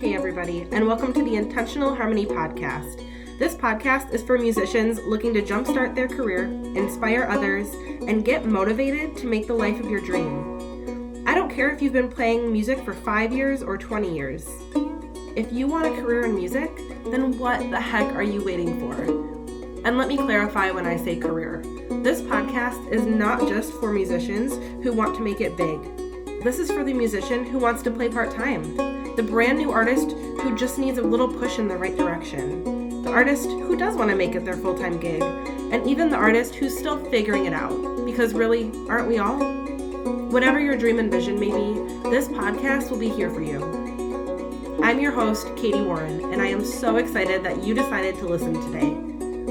Hey everybody, and welcome to the Intentional Harmony Podcast. This podcast is for musicians looking to jumpstart their career, inspire others, and get motivated to make the life of your dream. I don't care if you've been playing music for 5 years or 20 years. If you want a career in music, then what the heck are you waiting for? And let me clarify when I say career. This podcast is not just for musicians who want to make it big. This is for the musician who wants to play part-time, the brand new artist who just needs a little push in the right direction, the artist who does want to make it their full-time gig, and even the artist who's still figuring it out, because really, aren't we all? Whatever your dream and vision may be, this podcast will be here for you. I'm your host, Katie Warren, and I am so excited that you decided to listen today.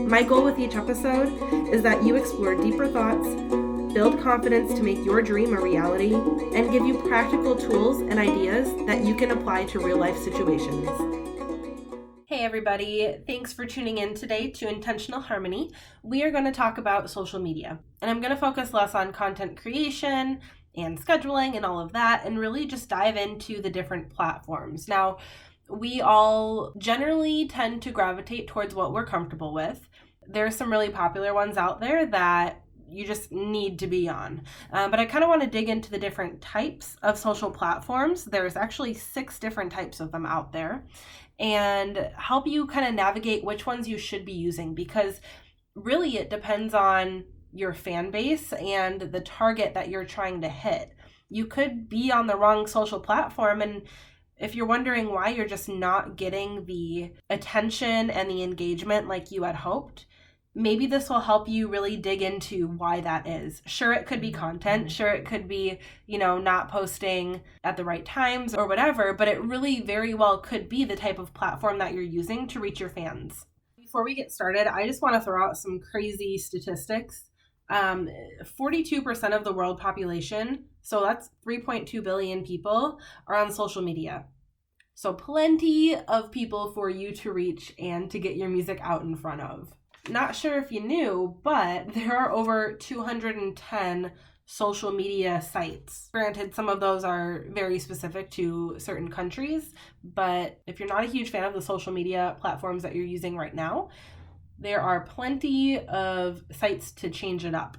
My goal with each episode is that you explore deeper thoughts, build confidence to make your dream a reality, and give you practical tools and ideas that you can apply to real-life situations. Hey everybody, thanks for tuning in today to Intentional Harmony. We are going to talk about social media, and I'm going to focus less on content creation and scheduling and all of that, and really just dive into the different platforms. Now, we all generally tend to gravitate towards what we're comfortable with. There are some really popular ones out there that you just need to be on. But I kind of want to dig into the different types of social platforms. There's actually 6 different types of them out there, and help you kind of navigate which ones you should be using, because really it depends on your fan base and the target that you're trying to hit. You could be on the wrong social platform, and if you're wondering why you're just not getting the attention and the engagement like you had hoped, maybe this will help you really dig into why that is. Sure, it could be content. Sure, it could be, not posting at the right times or whatever, but it really very well could be the type of platform that you're using to reach your fans. Before we get started, I just want to throw out some crazy statistics. 42% of the world population, so that's 3.2 billion people, are on social media. So plenty of people for you to reach and to get your music out in front of. Not sure if you knew, but there are over 210 social media sites. Granted, some of those are very specific to certain countries, but if you're not a huge fan of the social media platforms that you're using right now, there are plenty of sites to change it up.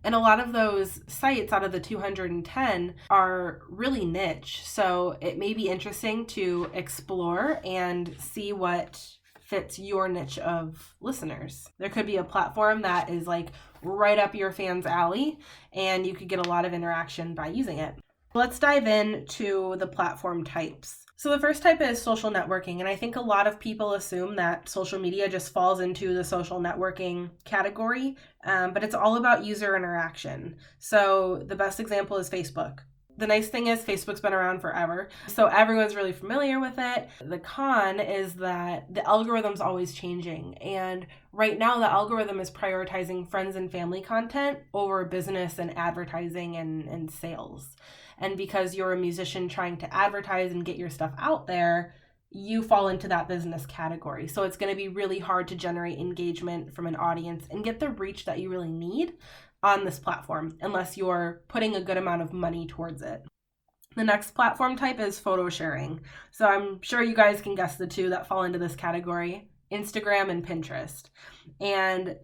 And a lot of those sites out of the 210 are really niche, so it may be interesting to explore and see what fits your niche of listeners. There could be a platform that is like right up your fans' alley, and you could get a lot of interaction by using it. Let's dive into the platform types. So the first type is social networking, and I think a lot of people assume that social media just falls into the social networking category, but it's all about user interaction. So the best example is Facebook. The nice thing is Facebook's been around forever, so everyone's really familiar with it. The con is that the algorithm's always changing, and right now the algorithm is prioritizing friends and family content over business and advertising and sales. And because you're a musician trying to advertise and get your stuff out there, you fall into that business category. So it's going to be really hard to generate engagement from an audience and get the reach that you really need on this platform, unless you're putting a good amount of money towards it. The next platform type is photo sharing. So I'm sure you guys can guess the two that fall into this category: Instagram and Pinterest. And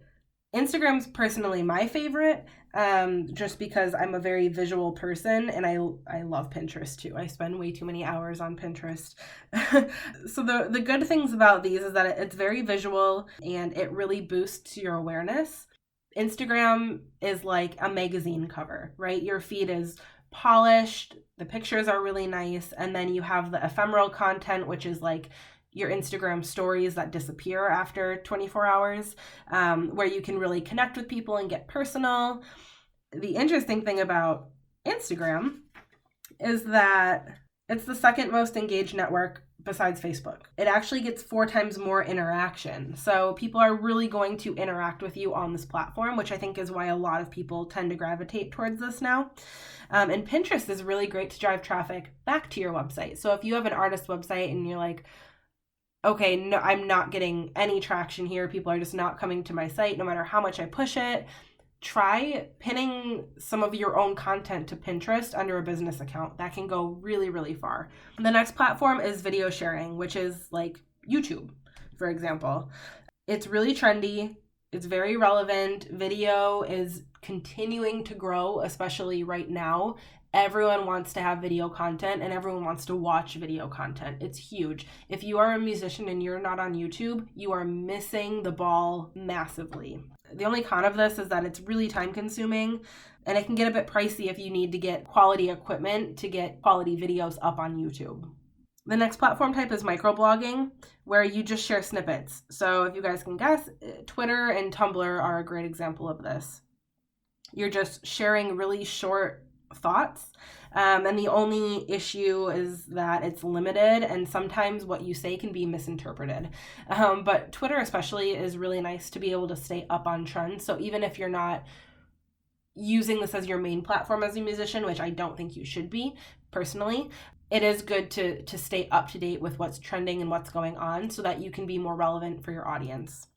Instagram's personally my favorite, just because I'm a very visual person, and I love Pinterest too. I spend way too many hours on Pinterest. So the good things about these is that it's very visual and it really boosts your awareness. Instagram is like a magazine cover, right? Your feed is polished, the pictures are really nice, and then you have the ephemeral content, which is like your Instagram stories that disappear after 24 hours, where you can really connect with people and get personal. The interesting thing about Instagram is that it's the second most engaged network besides Facebook. It actually gets 4 times more interaction. So people are really going to interact with you on this platform, which I think is why a lot of people tend to gravitate towards this now. And Pinterest is really great to drive traffic back to your website. So if you have an artist website and you're like, okay, no, I'm not getting any traction here, people are just not coming to my site no matter how much I push it, try pinning some of your own content to Pinterest under a business account. That can go really, really far. The next platform is video sharing, which is like YouTube, for example. It's really trendy. It's very relevant. Video is continuing to grow, especially right now. Everyone wants to have video content and everyone wants to watch video content. It's huge. If you are a musician and you're not on YouTube, you are missing the ball massively. The only con of this is that it's really time consuming and it can get a bit pricey if you need to get quality equipment to get quality videos up on YouTube. The next platform type is microblogging, where you just share snippets. So if you guys can guess, Twitter and Tumblr are a great example of this. You're just sharing really short thoughts, and the only issue is that it's limited and sometimes what you say can be misinterpreted. But Twitter especially is really nice to be able to stay up on trends. So even if you're not using this as your main platform as a musician, which I don't think you should be personally, it is good to stay up to date with what's trending and what's going on so that you can be more relevant for your audience.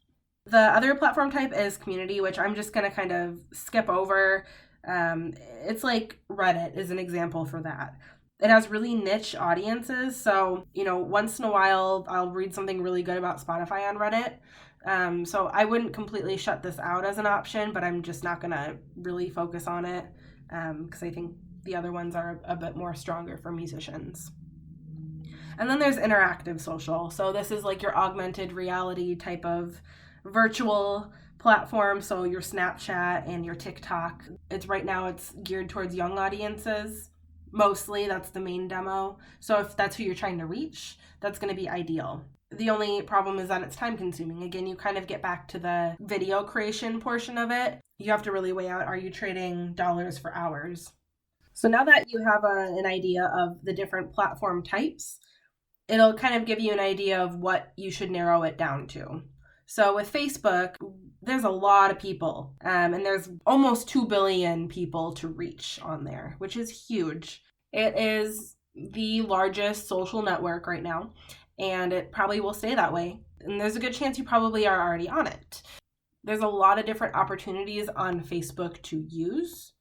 The other platform type is community, which I'm just going to kind of skip over. It's like Reddit is an example for that. It has really niche audiences. So, once in a while, I'll read something really good about Spotify on Reddit. So I wouldn't completely shut this out as an option, but I'm just not going to really focus on it because I think the other ones are a bit more stronger for musicians. And then there's interactive social. So this is like your augmented reality type of virtual platform. So your Snapchat and your TikTok. Right now it's geared towards young audiences. Mostly that's the main demo. So if that's who you're trying to reach, that's going to be ideal. The only problem is that it's time consuming. Again, you kind of get back to the video creation portion of it. You have to really weigh out, are you trading dollars for hours? So now that you have an idea of the different platform types, it'll kind of give you an idea of what you should narrow it down to. So with Facebook, there's a lot of people, and there's almost 2 billion people to reach on there, which is huge. It is the largest social network right now, and it probably will stay that way. And there's a good chance you probably are already on it. There's a lot of different opportunities on Facebook to use.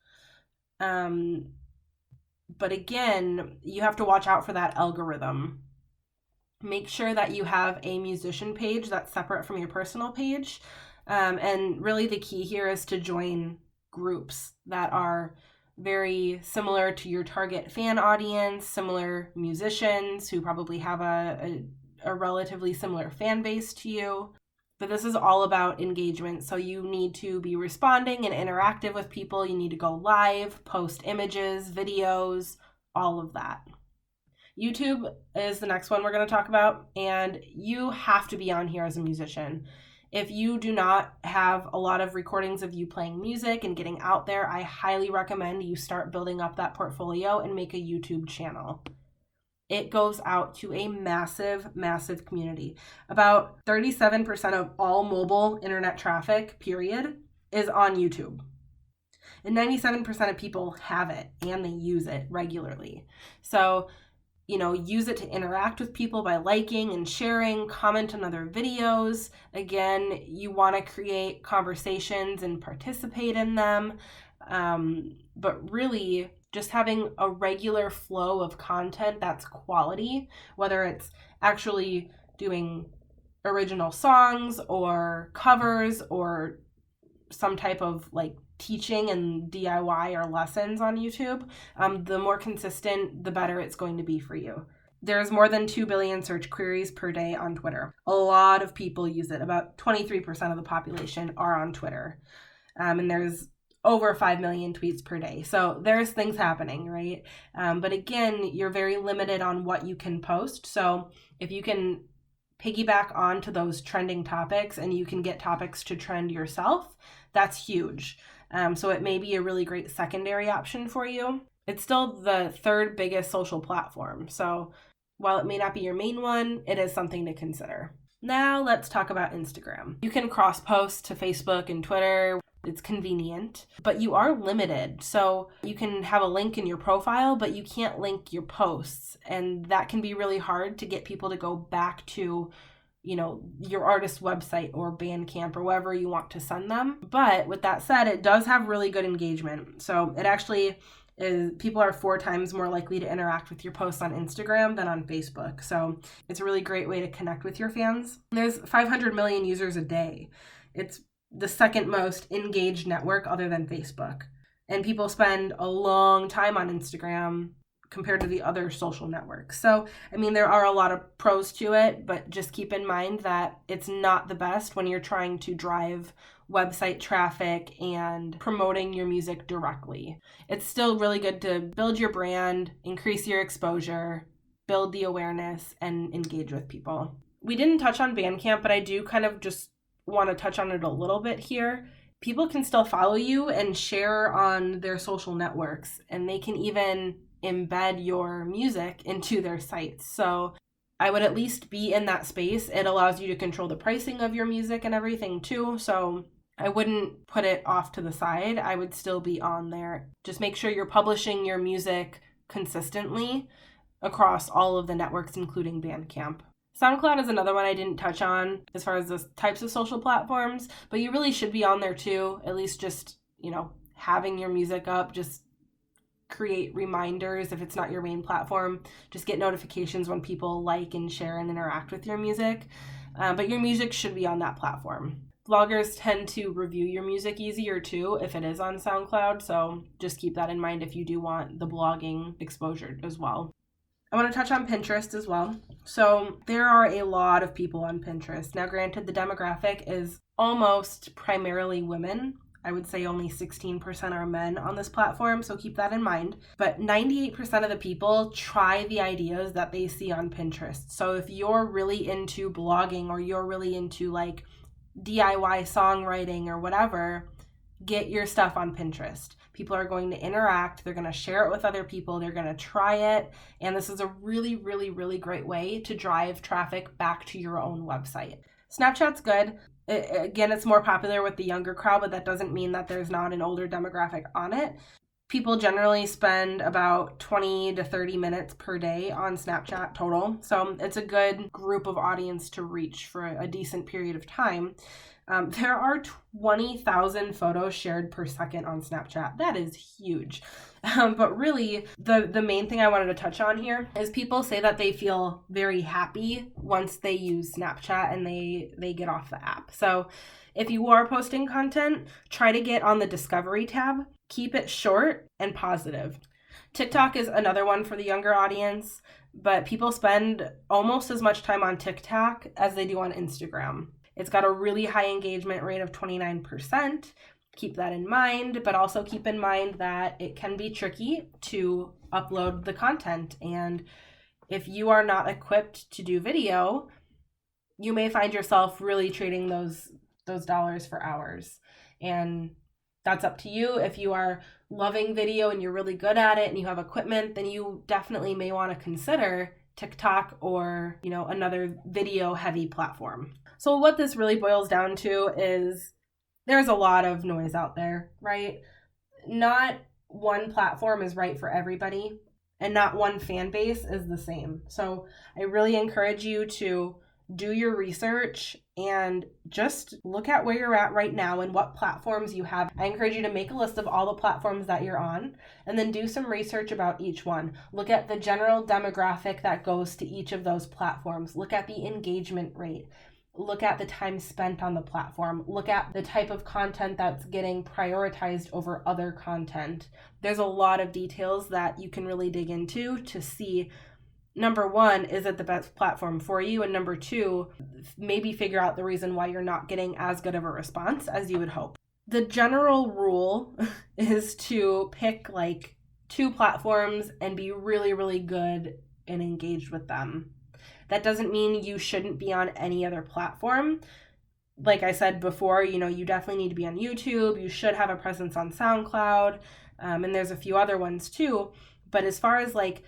But again, you have to watch out for that algorithm. Make sure that you have a musician page that's separate from your personal page. And really the key here is to join groups that are very similar to your target fan audience, similar musicians who probably have a relatively similar fan base to you. But this is all about engagement. So you need to be responding and interactive with people. You need to go live, post images, videos, all of that. YouTube is the next one we're going to talk about. And you have to be on here as a musician. If you do not have a lot of recordings of you playing music and getting out there, I highly recommend you start building up that portfolio and make a YouTube channel. It goes out to a massive, massive community. About 37% of all mobile internet traffic, period, is on YouTube. And 97% of people have it and they use it regularly. So, use it to interact with people by liking and sharing, comment on other videos. Again, you want to create conversations and participate in them. But really, just having a regular flow of content that's quality, whether it's actually doing original songs or covers or some type of like teaching and DIY or lessons on YouTube, the more consistent, the better it's going to be for you. There's more than 2 billion search queries per day on Twitter. A lot of people use it. About 23% of the population are on Twitter. And there's over 5 million tweets per day. So there's things happening, right? But again, you're very limited on what you can post. So if you can piggyback onto those trending topics and you can get topics to trend yourself, that's huge. So it may be a really great secondary option for you. It's still the third biggest social platform. So while it may not be your main one, it is something to consider. Now let's talk about Instagram. You can cross-post to Facebook and Twitter. It's convenient, but you are limited. So you can have a link in your profile, but you can't link your posts. And that can be really hard to get people to go back to your artist's website or Bandcamp or wherever you want to send them. But with that said, it does have really good engagement. So it actually is, people are 4 times more likely to interact with your posts on Instagram than on Facebook. So it's a really great way to connect with your fans. There's 500 million users a day. It's the second most engaged network other than Facebook. And people spend a long time on Instagram compared to the other social networks. So, there are a lot of pros to it, but just keep in mind that it's not the best when you're trying to drive website traffic and promoting your music directly. It's still really good to build your brand, increase your exposure, build the awareness, and engage with people. We didn't touch on Bandcamp, but I do kind of just want to touch on it a little bit here. People can still follow you and share on their social networks, and they can even embed your music into their sites. So I would at least be in that space. It allows you to control the pricing of your music and everything too. So I wouldn't put it off to the side. I would still be on there. Just make sure you're publishing your music consistently across all of the networks, including Bandcamp. SoundCloud is another one I didn't touch on as far as the types of social platforms, but you really should be on there too, at least just, having your music up. Just create reminders if it's not your main platform. Just get notifications when people like and share and interact with your music. But your music should be on that platform. Bloggers tend to review your music easier too if it is on SoundCloud, so just keep that in mind if you do want the blogging exposure as well. I want to touch on Pinterest as well. So there are a lot of people on Pinterest. Now, granted, the demographic is almost primarily women. I would say only 16% are men on this platform, so keep that in mind. But 98% of the people try the ideas that they see on Pinterest. So if you're really into blogging or you're really into like DIY songwriting or whatever, get your stuff on Pinterest. People are going to interact, they're going to share it with other people, they're going to try it, and this is a really, really, really great way to drive traffic back to your own website. Snapchat's good. Again, it's more popular with the younger crowd, but that doesn't mean that there's not an older demographic on it. People generally spend about 20 to 30 minutes per day on Snapchat total, so it's a good group of audience to reach for a decent period of time. There are 20,000 photos shared per second on Snapchat. That is huge. But really, the main thing I wanted to touch on here is people say that they feel very happy once they use Snapchat and they get off the app. So if you are posting content, try to get on the Discovery tab. Keep it short and positive. TikTok is another one for the younger audience, but people spend almost as much time on TikTok as they do on Instagram. It's got a really high engagement rate of 29%. Keep that in mind, but also keep in mind that it can be tricky to upload the content. And if you are not equipped to do video, you may find yourself really trading those dollars for hours. And that's up to you. If you are loving video and you're really good at it and you have equipment, then you definitely may want to consider TikTok or, another video heavy platform. So what this really boils down to is there's a lot of noise out there, right? Not one platform is right for everybody, and not one fan base is the same. So I really encourage you to do your research and just look at where you're at right now and what platforms you have. I encourage you to make a list of all the platforms that you're on and then do some research about each one. Look at the general demographic that goes to each of those platforms. Look at the engagement rate. Look at the time spent on the platform. Look at the type of content that's getting prioritized over other content. There's a lot of details that you can really dig into to see, number one, is it the best platform for you? And number two, maybe figure out the reason why you're not getting as good of a response as you would hope. The general rule is to pick like 2 platforms and be really, really good and engaged with them. That doesn't mean you shouldn't be on any other platform. Like I said before, you definitely need to be on YouTube. You should have a presence on SoundCloud. And there's a few other ones too. But as far as like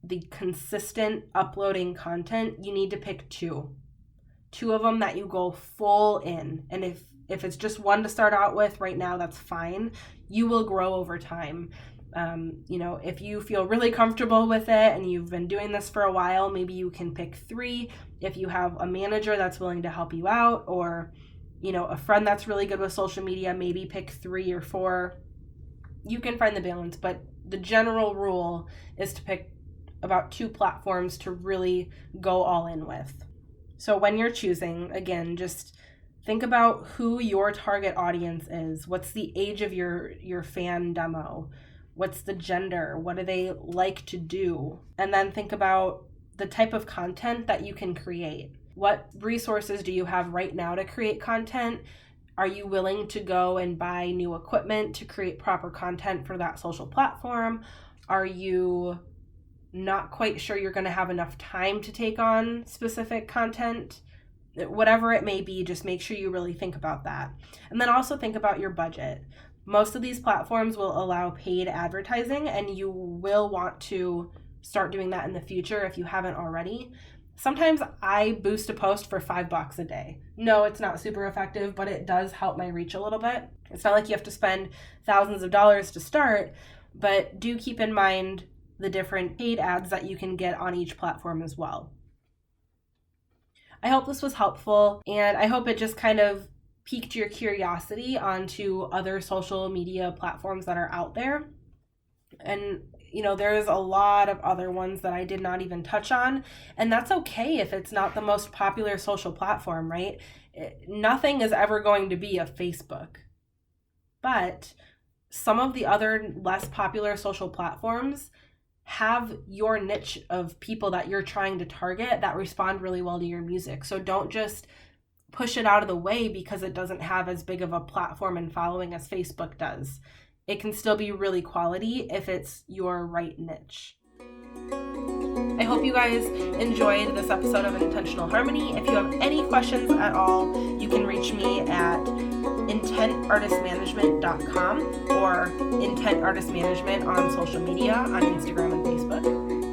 the consistent uploading content, you need to pick 2 of them that you go full in. And if it's just one to start out with right now, that's fine. You will grow over time. If you feel really comfortable with it and you've been doing this for a while, maybe you can pick 3. If you have a manager that's willing to help you out, or, a friend that's really good with social media, maybe pick 3 or 4. You can find the balance, but the general rule is to pick about 2 platforms to really go all in with. So when you're choosing, again, just think about who your target audience is. What's the age of your fan demo? What's the gender? What do they like to do? And then think about the type of content that you can create. What resources do you have right now to create content? Are you willing to go and buy new equipment to create proper content for that social platform? Are you not quite sure you're going to have enough time to take on specific content? Whatever it may be, just make sure you really think about that. And then also think about your budget. Most of these platforms will allow paid advertising, and you will want to start doing that in the future if you haven't already. Sometimes I boost a post for $5 a day. No, it's not super effective, but it does help my reach a little bit. It's not like you have to spend thousands of dollars to start, but do keep in mind the different paid ads that you can get on each platform as well. I hope this was helpful, and I hope it just kind of piqued your curiosity onto other social media platforms that are out there. And there's a lot of other ones that I did not even touch on, and that's okay if it's not the most popular social platform, right? Nothing is ever going to be a Facebook. But some of the other less popular social platforms have your niche of people that you're trying to target that respond really well to your music. So don't just push it out of the way because it doesn't have as big of a platform and following as Facebook does. It can still be really quality if it's your right niche. I hope you guys enjoyed this episode of Intentional Harmony. If you have any questions at all, you can reach me at intentartistmanagement.com or Intent Artist Management on social media on Instagram and Facebook.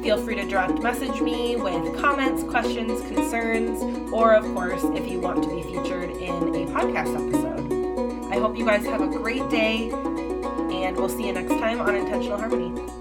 Feel free to direct message me with comments, questions, concerns, or of course, if you want to be featured in a podcast episode. I hope you guys have a great day, and we'll see you next time on Intentional Harmony.